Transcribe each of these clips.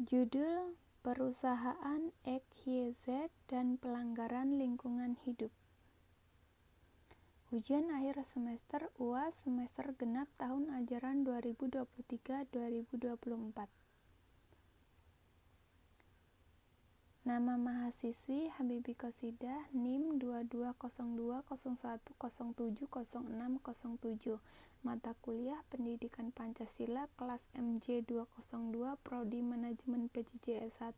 Judul Perusahaan XYZ dan Pelanggaran Lingkungan Hidup. Ujian akhir semester UAS semester genap tahun ajaran 2023-2024. Nama mahasiswi Habibie Qosidah, NIM 220201070607. Mata kuliah Pendidikan Pancasila kelas MJ 202 Prodi Manajemen PJJ S1.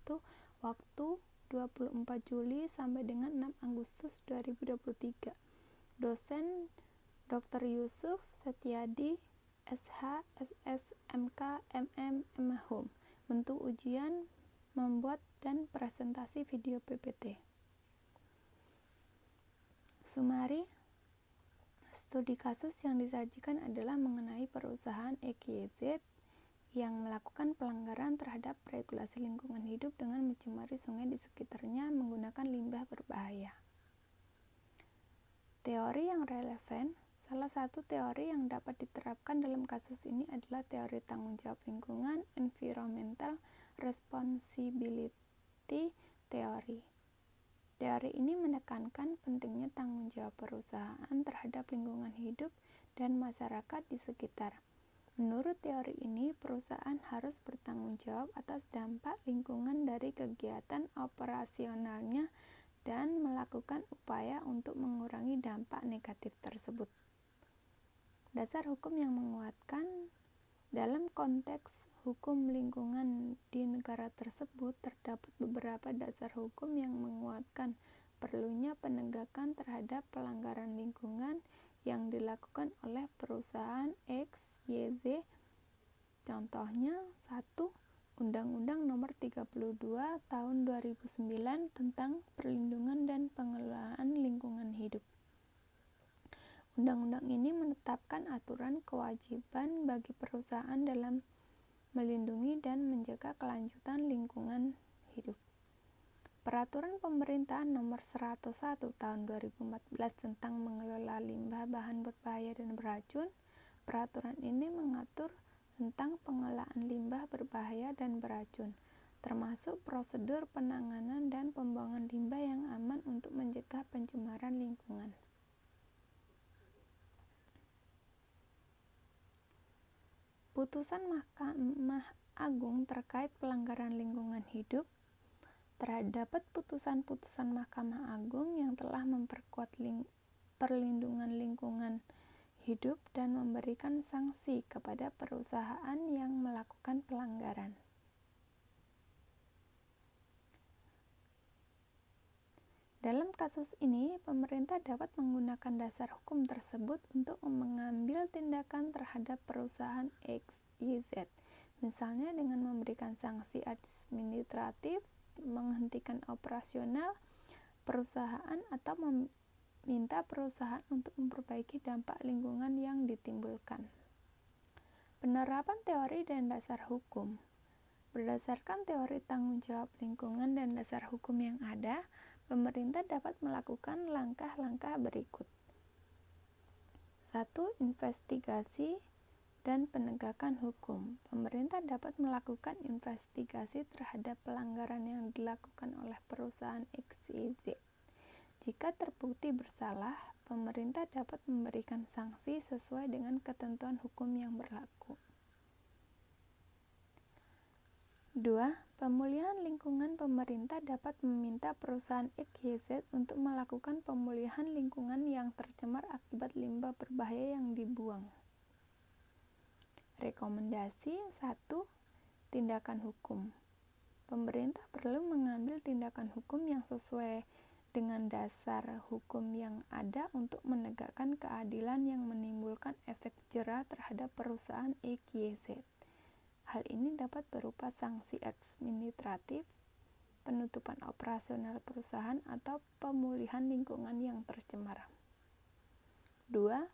Waktu 24 Juli sampai dengan 6 Agustus 2023. Dosen Dr. Yusuf Setiadi, SH, SS, MK, MM, MHum. Bentuk ujian membuat dan presentasi video PPT. Sumari studi kasus yang disajikan adalah mengenai perusahaan XYZ yang melakukan pelanggaran terhadap regulasi lingkungan hidup dengan mencemari sungai di sekitarnya menggunakan limbah berbahaya. Teori yang relevan. Salah satu teori yang dapat diterapkan dalam kasus ini adalah teori tanggung jawab lingkungan, environmental responsibility theory. Teori ini menekankan pentingnya tanggung jawab perusahaan terhadap lingkungan hidup dan masyarakat di sekitar. Menurut teori ini, perusahaan harus bertanggung jawab atas dampak lingkungan dari kegiatan operasionalnya dan melakukan upaya untuk mengurangi dampak negatif tersebut. Dasar hukum yang menguatkan. Dalam konteks hukum lingkungan di negara tersebut, terdapat beberapa dasar hukum yang menguatkan perlunya penegakan terhadap pelanggaran lingkungan yang dilakukan oleh perusahaan X, Y, Z. Contohnya, 1. Undang-Undang Nomor 32 Tahun 2009 tentang Perlindungan dan Pengelolaan Lingkungan Hidup. Undang-undang ini menetapkan aturan kewajiban bagi perusahaan dalam melindungi dan menjaga kelanjutan lingkungan hidup. Peraturan Pemerintahan Nomor 101 Tahun 2014 tentang mengelola limbah bahan berbahaya dan beracun. Peraturan ini mengatur tentang pengelolaan limbah berbahaya dan beracun, termasuk prosedur penanganan dan pembuangan limbah yang aman untuk mencegah pencemaran lingkungan. Putusan Mahkamah Agung terkait pelanggaran lingkungan hidup. Terdapat putusan-putusan Mahkamah Agung yang telah memperkuat perlindungan lingkungan hidup dan memberikan sanksi kepada perusahaan yang melakukan pelanggaran. Dalam kasus ini, pemerintah dapat menggunakan dasar hukum tersebut untuk mengambil tindakan terhadap perusahaan X, Y, Z, misalnya dengan memberikan sanksi administratif, menghentikan operasional perusahaan, atau meminta perusahaan untuk memperbaiki dampak lingkungan yang ditimbulkan. Penerapan teori dan dasar hukum. Berdasarkan teori tanggung jawab lingkungan dan dasar hukum yang ada, pemerintah dapat melakukan langkah-langkah berikut. 1. Investigasi dan penegakan hukum. Pemerintah dapat melakukan investigasi terhadap pelanggaran yang dilakukan oleh perusahaan XYZ. Jika terbukti bersalah, pemerintah dapat memberikan sanksi sesuai dengan ketentuan hukum yang berlaku. 2. Pemulihan lingkungan. Pemerintah dapat meminta perusahaan XYZ untuk melakukan pemulihan lingkungan yang tercemar akibat limbah berbahaya yang dibuang. Rekomendasi. 1. Tindakan hukum. Pemerintah perlu mengambil tindakan hukum yang sesuai dengan dasar hukum yang ada untuk menegakkan keadilan yang menimbulkan efek jera terhadap perusahaan XYZ. Hal ini dapat berupa sanksi administratif, penutupan operasional perusahaan, atau pemulihan lingkungan yang tercemar. 2.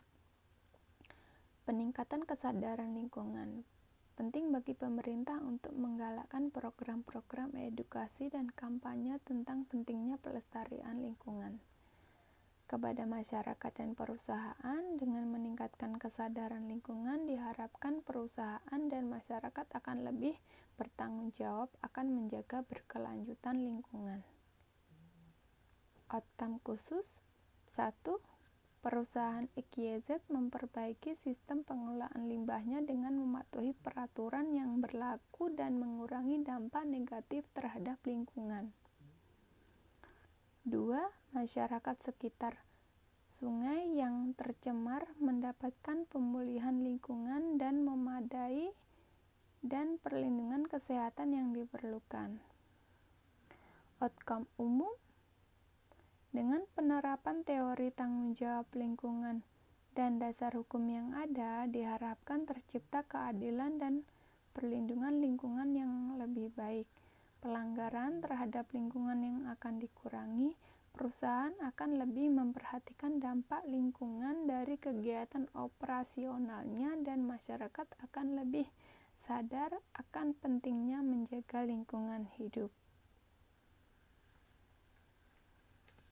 Peningkatan kesadaran lingkungan. Penting bagi pemerintah untuk menggalakkan program-program edukasi dan kampanye tentang pentingnya pelestarian lingkungan. kepada masyarakat dan perusahaan. Dengan meningkatkan kesadaran lingkungan, diharapkan perusahaan dan masyarakat akan lebih bertanggung jawab akan menjaga berkelanjutan lingkungan. Outcome khusus 1. Perusahaan XYZ memperbaiki sistem pengelolaan limbahnya dengan mematuhi peraturan yang berlaku dan mengurangi dampak negatif terhadap lingkungan. 2. Masyarakat sekitar sungai yang tercemar mendapatkan pemulihan lingkungan dan memadai dan perlindungan kesehatan yang diperlukan. Outcome umum: dengan penerapan teori tanggung jawab lingkungan dan dasar hukum yang ada, diharapkan tercipta keadilan dan perlindungan lingkungan yang lebih baik. Pelanggaran terhadap lingkungan yang akan dikurangi, perusahaan akan lebih memperhatikan dampak lingkungan dari kegiatan operasionalnya, dan masyarakat akan lebih sadar akan pentingnya menjaga lingkungan hidup.